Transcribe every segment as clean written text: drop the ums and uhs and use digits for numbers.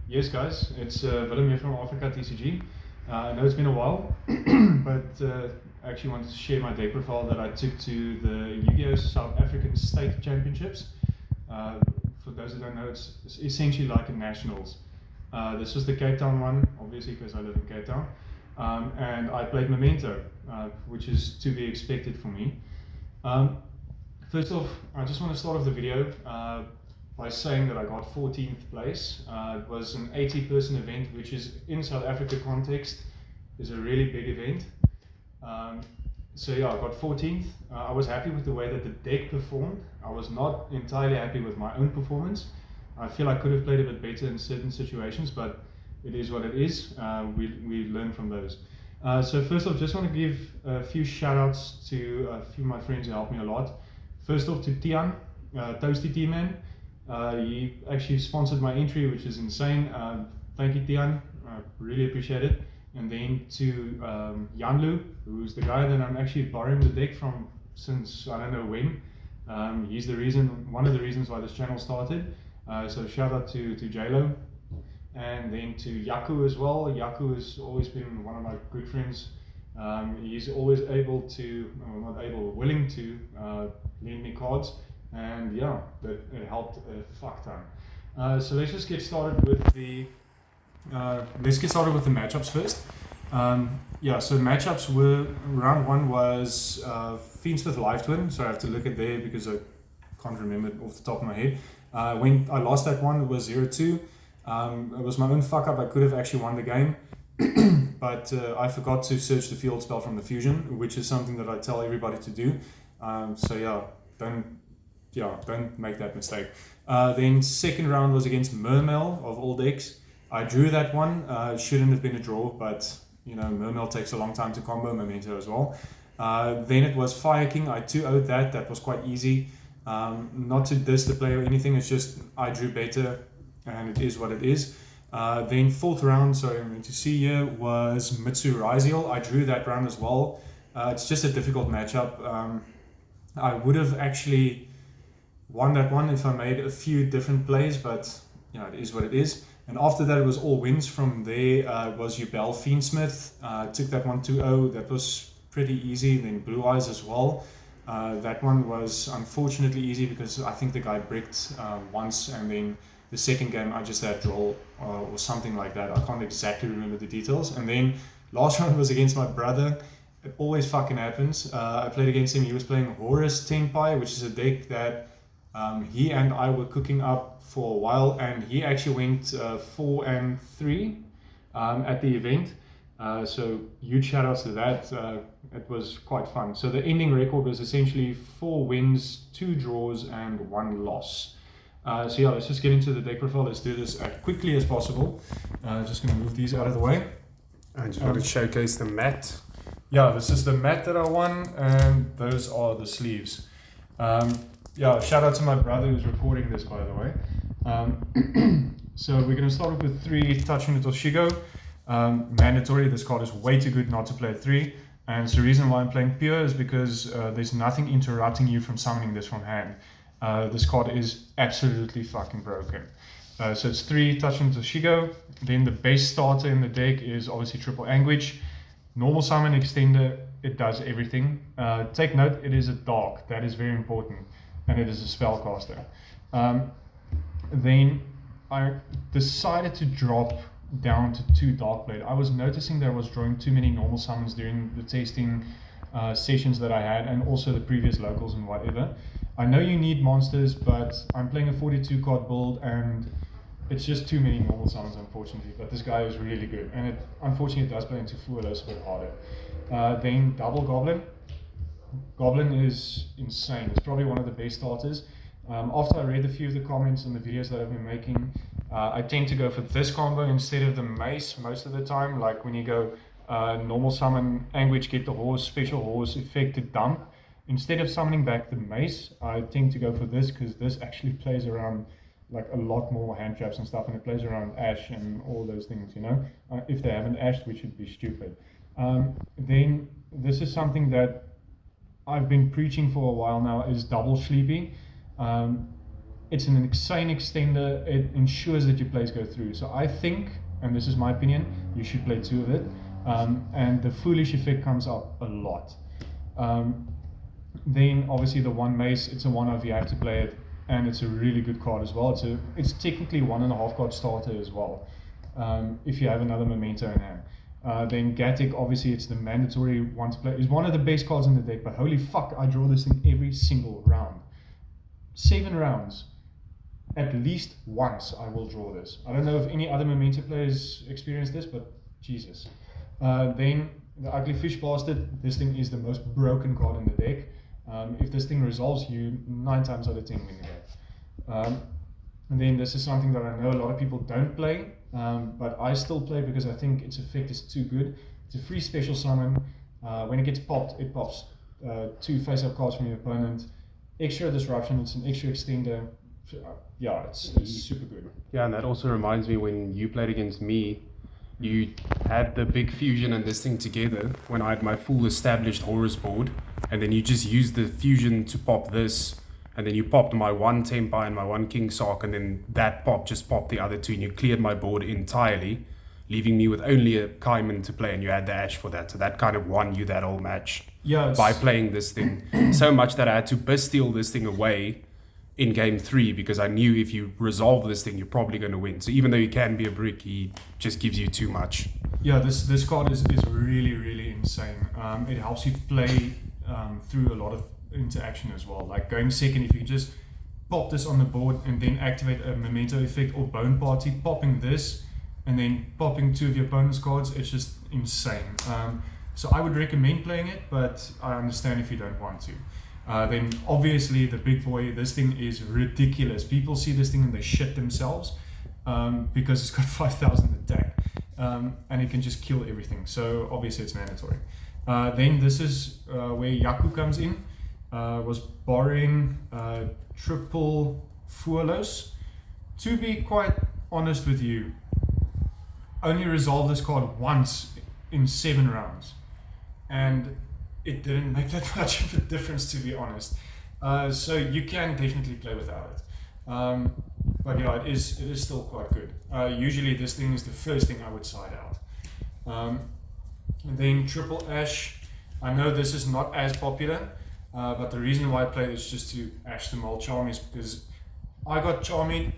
Yes, guys, it's Willem here from Africa TCG. I know it's been a while, but I actually wanted to share my deck profile that I took to the Yu-Gi-Oh! South African State Championships. Uh, for those who don't know, it's essentially like a nationals. This was the Cape Town one, obviously because I live in Cape Town, and I played Memento, which is to be expected for me. Um, First off, I just want to start off the video by saying that I got 14th place. It was an 80-person event, which is in South Africa context is a really big event. So yeah, I got 14th. I was happy with the way that the deck performed. I was not entirely happy with my own performance. I feel I could have played a bit better in certain situations, but it is what it is. We learn from those. So first off, just want to give a few shout outs to a few of my friends who helped me a lot. First off to Tiaan, Toasty T-Man. He actually sponsored my entry, which is insane. Thank you, Tiaan. I really appreciate it. And then to Janlu, who's the guy that I'm actually borrowing the deck from since I don't know when. He's the reason, one of the reasons why this channel started. So shout out to Jaco. And then to Jaco as well. Jaco has always been one of my good friends. He's always able to, or not able, willing to lend me cards, and yeah, that it helped a fuck ton. So let's just get started with the matchups first. Yeah, so matchups were round one was Fiendsmith Live Twin. So I have to look at there because I can't remember it off the top of my head. When I lost that one, it was 0-2. It was my own fuck up. I could have actually won the game. But I forgot to search the field spell from the fusion, which is something that I tell everybody to do. So yeah, don't make that mistake. Then second round was against Mermail of all decks. I drew that one. Shouldn't have been a draw, but you know, Mermail takes a long time to combo Memento as well. Then it was Fire King. I 2-0'd that. That was quite easy. Not to diss the player or anything. It's just I drew better, and it is what it is. Then fourth round, so I'm going to see here, was Mitsu Raziel. I drew that round as well. It's just a difficult matchup. I would have actually won that one if I made a few different plays, but you know, it is what it is. And after that, it was all wins. From there, it was Ubel Fiendsmith. Took that one 2-0. That was pretty easy. Then Blue Eyes as well. That one was unfortunately easy because I think the guy bricked once, and then the second game I just had draw or something like that. I can't exactly remember the details. And then last round was against my brother. It always fucking happens. I played against him. He was playing Horus Tenpai, which is a deck that he and I were cooking up for a while, and he actually went 4-3 at the event. So huge shout outs to that. It was quite fun. So the ending record was essentially 4 wins, 2 draws, and 1 loss. So yeah, let's just get into the deck profile. Let's do this as quickly as possible. Just going to move these out of the way. I just want to showcase the mat. Yeah, this is the mat that I won, and those are the sleeves. Yeah, shout out to my brother who's recording this, by the way. So we're going to start off with 3 Touching the Toshigo. Mandatory, this card is way too good not to play 3. And so the reason why I'm playing pure is because there's nothing interrupting you from summoning this from hand. This card is absolutely fucking broken. So it's 3 Touching Toshigo. Then the base starter in the deck is obviously Triple Anguish. Normal Summon Extender, it does everything. Take note, it is a dark. That is very important. And it is a spellcaster. Then I decided to drop down to 2 Darkblade. I was noticing that I was drawing too many normal summons during the testing sessions that I had, and also the previous locals and whatever. I know you need monsters, but I'm playing a 42 card build, and it's just too many normal summons, unfortunately. But this guy is really good, and it unfortunately does play into Fuelos a bit harder. Then double Goblin. Goblin is insane. It's probably one of the best starters. After I read a few of the comments and the videos that I've been making, I tend to go for this combo instead of the mace most of the time. Like when you go normal summon Anguish, get the horse, special horse, effected dump. Instead of summoning back the mace, I tend to go for this because this actually plays around like a lot more hand traps and stuff, and it plays around Ash and all those things, you know. If they haven't Ashed, which would be stupid. Then this is something that I've been preaching for a while now, is double Sleepy. it's an insane extender. It ensures that your plays go through. So I think, and this is my opinion, you should play 2 of it. And the foolish effect comes up a lot. Then obviously the 1 mace, it's a 1-of, you have to play it, and it's a really good card as well. It's technically 1.5 card starter as well, if you have another Memento in hand. Then Gatic, obviously it's the mandatory one to play. It's one of the best cards in the deck, but holy fuck, I draw this thing every single round. 7 rounds. At least once I will draw this. I don't know if any other Memento players experience this, but Jesus. Then the Ugly Fish Bastard, this thing is the most broken card in the deck. If this thing resolves, you 9 times out of 10 win the game. And then this is something that I know a lot of people don't play, but I still play because I think its effect is too good. It's a free special summon. When it gets popped, it pops 2 face-up cards from your opponent. Extra disruption, it's an extra extender. Yeah, it's super good. Yeah, and that also reminds me when you played against me, you had the big fusion and this thing together when I had my full established Horus board, and then you just used the fusion to pop this, and then you popped my 1 Tempai and my 1 King Sark, and then that pop just popped the other 2, and you cleared my board entirely, leaving me with only a Kaiman to play, and you had the Ash for that. So that kind of won you that whole match by playing this thing. So much that I had to bastille this thing away in game 3 because I knew if you resolve this thing, you're probably going to win. So even though he can be a brick, he just gives you too much. Yeah, this card is really, really insane. It helps you play through a lot of interaction as well. Like going second, if you just pop this on the board and then activate a Memento effect or Bone Party, popping this and then popping 2 of your opponent's cards, it's just insane. So I would recommend playing it, but I understand if you don't want to. Then obviously the big boy, this thing is ridiculous. People see this thing and they shit themselves because it's got 5,000 attack and it can just kill everything. So obviously it's mandatory. Then this is where Jaco comes in. Was borrowing triple Fuelos. To be quite honest with you, only resolved this card once in 7 rounds. And it didn't make that much of a difference, to be honest. So you can definitely play without it. But yeah, it is still quite good. Usually this thing is the first thing I would side out. And then Triple Ash. I know this is not as popular, but the reason why I play this just to Ash them all Charm is because I got Charming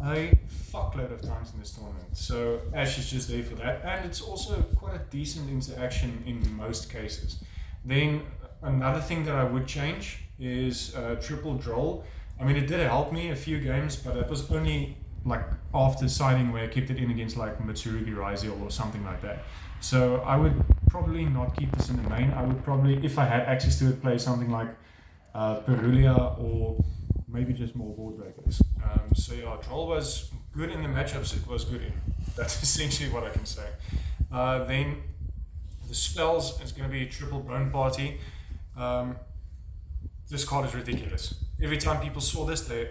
a fuckload of times in this tournament. So Ash is just there for that. And it's also quite a decent interaction in most cases. Then another thing that I would change is Triple Droll. I mean, it did help me a few games, but it was only like after siding where I kept it in against like Mitsurugi Raizel or something like that. So I would probably not keep this in the main. I would probably, if I had access to it, play something like Perulia or maybe just more board breakers. So yeah, Droll was good in the matchups it was good in. That's essentially what I can say. Then the spells is going to be Triple Bone Party. This card is ridiculous. Every time people saw this, they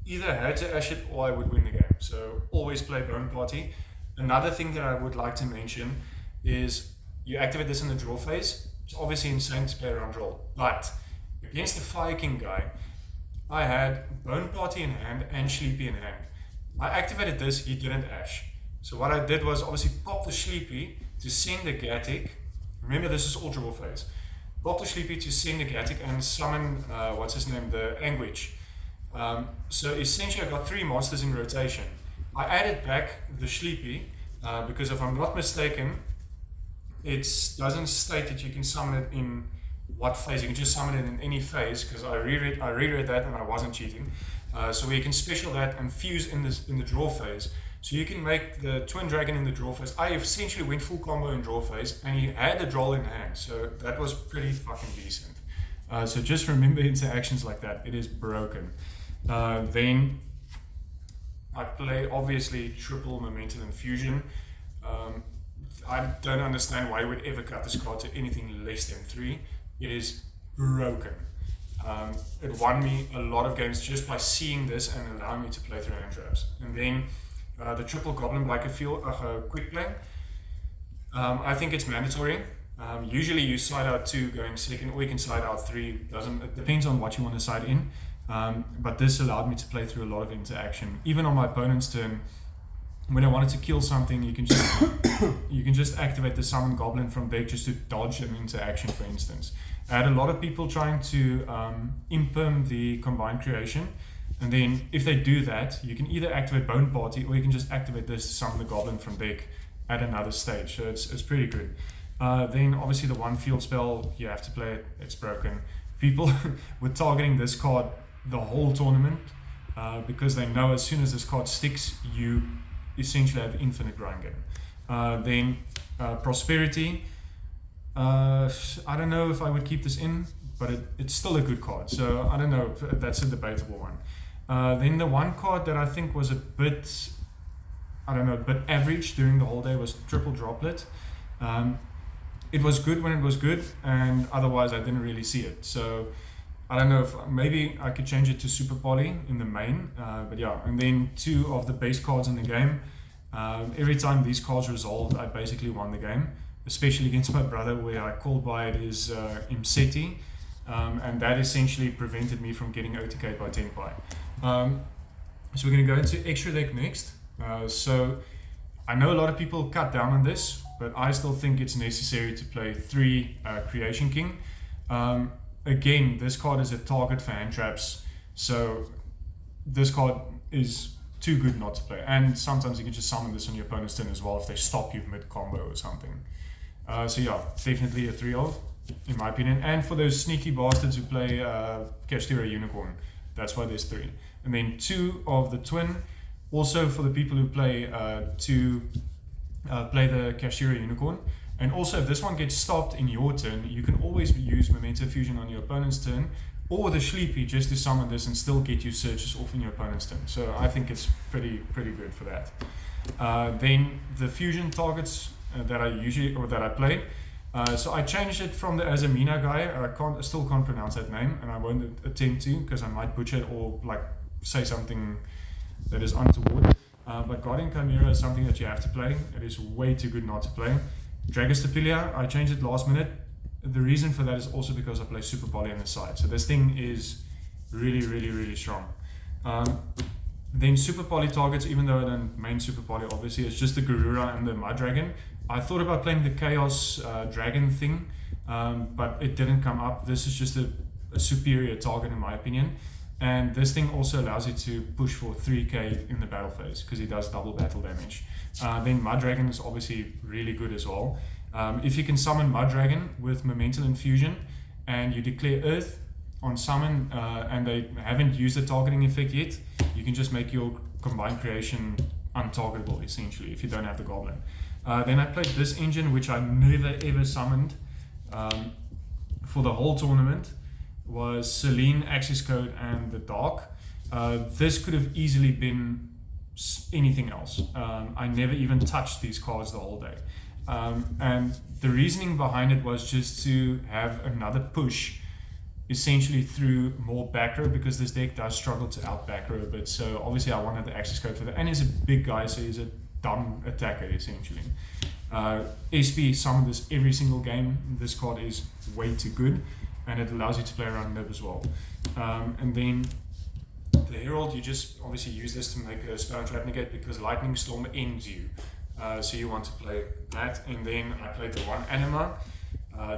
either had to ash it or I would win the game. So always play Bone Party. Another thing that I would like to mention is you activate this in the draw phase. It's obviously insane to play around Droll, but against the Fire King guy, I had Bone Party in hand and Sleepy in hand. I activated this, he didn't ash. So what I did was obviously pop the Sleepy to send the Gatic. Remember, this is all draw phase. Pop the Sleepy to send the Gatic and summon, what's his name, the Anguish. So essentially I got 3 monsters in rotation. I added back the Sleepy because if I'm not mistaken, it doesn't state that you can summon it in what phase. You can just summon it in any phase because I reread that and I wasn't cheating. So you can special that and fuse in the draw phase. So you can make the Twin Dragon in the draw phase. I essentially went full combo in draw phase and he had the Droll in hand. So that was pretty fucking decent. So just remember interactions like that. It is broken. Then I play obviously Triple Momentum and Fusion. I don't understand why you would ever cut this card to anything less than 3. It is broken. It won me a lot of games just by seeing this and allowing me to play through hand traps. And then the Triple Goblin like a quick play. I think it's mandatory. Usually you side out 2 going second, or you can side out 3. It depends on what you want to side in. But this allowed me to play through a lot of interaction. Even on my opponent's turn, when I wanted to kill something, you can just activate the summon goblin from deck just to dodge an interaction, for instance. I had a lot of people trying to imperm the combined creation, and then if they do that, you can either activate Bone Party or you can just activate this to summon the goblin from deck at another stage. So it's pretty good. Then obviously the one field spell, you have to play it, it's broken. People were targeting this card the whole tournament because they know as soon as this card sticks, you essentially have infinite grind game. Then Prosperity, I don't know if I would keep this in, but it's still a good card, so I don't know, that's a debatable one. Then the one card that I think was a bit average during the whole day was Triple Droplet. It was good when it was good, and otherwise I didn't really see it. So I don't know if maybe I could change it to Super Poly in the main, but yeah. And then 2 of the base cards in the game. Every time these cards resolved, I basically won the game, especially against my brother, where I called by it is Imseti, and that essentially prevented me from getting OTK'd by Tenpai. So we're going to go into extra deck next. So I know a lot of people cut down on this, but I still think it's necessary to play 3 Creation King. Again, this card is a target for hand traps, so this card is too good not to play. And sometimes you can just summon this on your opponent's turn as well if they stop you mid-combo or something. So yeah, definitely a 3 of, in my opinion. And for those sneaky bastards who play Kashtira Unicorn, that's why there's 3. And then 2 of the Twin, also for the people who play play the Kashtira Unicorn. And also, if this one gets stopped in your turn, you can always use Memento Fusion on your opponent's turn, or the Sleepy just to summon this and still get your searches off in your opponent's turn. So I think it's pretty good for that. Then the fusion targets that I play. So I changed it from the Azamina guy. I still can't pronounce that name, and I won't attempt to because I might butcher it or like say something that is untoward. But Guardian Chimera is something that you have to play. It is way too good not to play. Dragostapilia, I changed it last minute. The reason for that is also because I play Super Poly on the side. So this thing is really strong. Then Super Poly targets, even though I don't main Super Poly, obviously, it's just the Garura and the Mud Dragon. I thought about playing the Chaos Dragon thing, but it didn't come up. This is just a superior target in my opinion. And this thing also allows you to push for 3k in the battle phase because it does double battle damage. Then Mud Dragon is obviously really good as well. If you can summon Mud Dragon with Momental Infusion and you declare Earth on summon and they haven't used the targeting effect yet, you can just make your combined creation untargetable essentially if you don't have the Goblin. Then I played this engine which I never ever summoned for the whole tournament. Was Celine, Access Code, and the Dark. This could have easily been anything else. I never even touched these cards the whole day. And the reasoning behind it was just to have another push essentially through more back row because this deck does struggle to out back row a bit. So obviously I wanted the Access Code for that. And he's a big guy, so he's a dumb attacker essentially. SP summoned this every single game. This card is way too good. And it allows you to play around nib as well. And then the Herald, you just obviously use this to make a spell trap negate because Lightning Storm ends you. So you want to play that. And then I played the one Anima.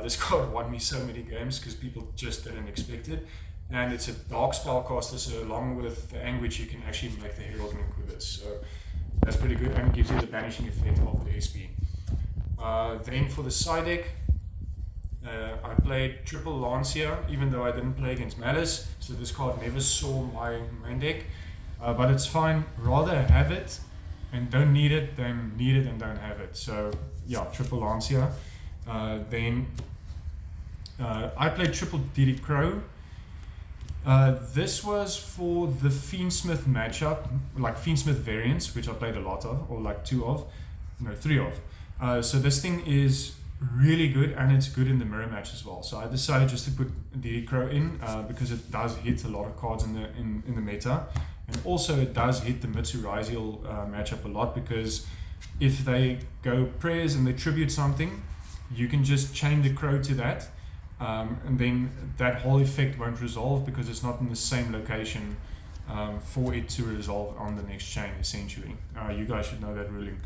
This card won me so many games because people just didn't expect it. And it's a dark spellcaster, so along with the Anguish, you can actually make the Herald nuke with this. So that's pretty good and it gives you the banishing effect of the SP. Then for the side deck, I played Triple Lancia, even though I didn't play against Malice, so this card never saw my main deck, but it's fine. Rather have it and don't need it than need it and don't have it. So yeah, Triple Lancia. Then I played Triple Diddy Crow. This was for the Fiendsmith matchup, like Fiendsmith variants, which I played a lot of, or like 3 of. So this thing is really good and it's good in the mirror match as well. So I decided just to put Diddy Crow in because it does hit a lot of cards in the meta, and also it does hit the Mitsurazil matchup a lot because if they go prayers and they tribute something, you can just chain the Crow to that and then that whole effect won't resolve because it's not in the same location for it to resolve on the next chain, essentially. You guys should know that ruling.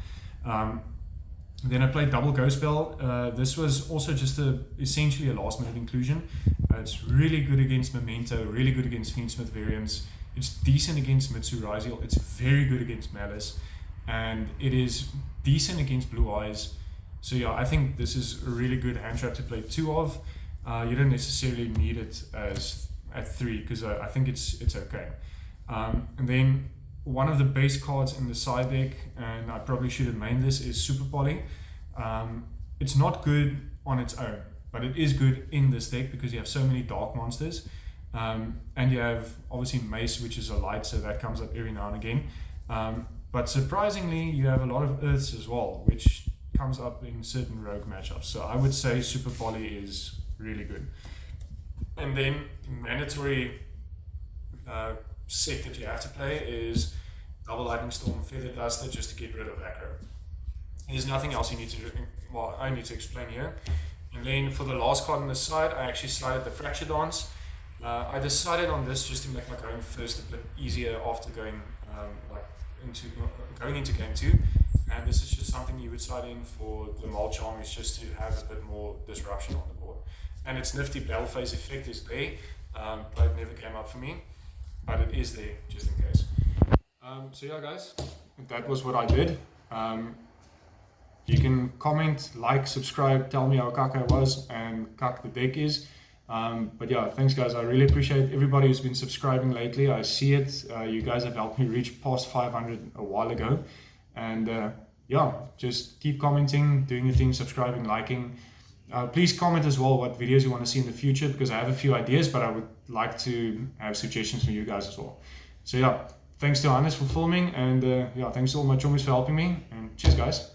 Then I played double Ghost Bell. This was also just essentially a last minute inclusion. It's really good against Memento, really good against Fiendsmith variants. It's decent against Mitsurazil. It's very good against Malice. And it is decent against Blue Eyes. So yeah, I think this is a really good hand trap to play 2 of. You don't necessarily need it as at 3 because I think it's okay. And then one of the base cards in the side deck, and I probably should have named this, is Super Poly. It's not good on its own, but it is good in this deck because you have so many dark monsters. And you have obviously Mace, which is a light, so that comes up every now and again. But surprisingly, you have a lot of Earths as well, which comes up in certain rogue matchups. So I would say Super Poly is really good. And then mandatory set that you have to play is Double Lightning Storm, Feather Duster, just to get rid of aggro. There's nothing else you need to do. Well, I need to explain here. And then for the last card on the side, I actually slided the Fracture Dance. I decided on this just to make my going first a bit easier after going into game 2. And this is just something you would slide in for the Mulch Armies just to have a bit more disruption on the board. And its nifty battle phase effect is there, but it never came up for me. But it is there just in case. So yeah, guys, that was what I did. You can comment, like, subscribe, tell me how caca it was and caca the deck is. But yeah, thanks guys. I really appreciate everybody who's been subscribing lately. I see it. You guys have helped me reach past 500 a while ago. And yeah, just keep commenting, doing your thing, subscribing, liking. Please comment as well what videos you want to see in the future, because I have a few ideas, but I would like to have suggestions from you guys as well. So yeah, thanks to Hannes for filming, and yeah, thanks to all my chummies for helping me, and cheers guys.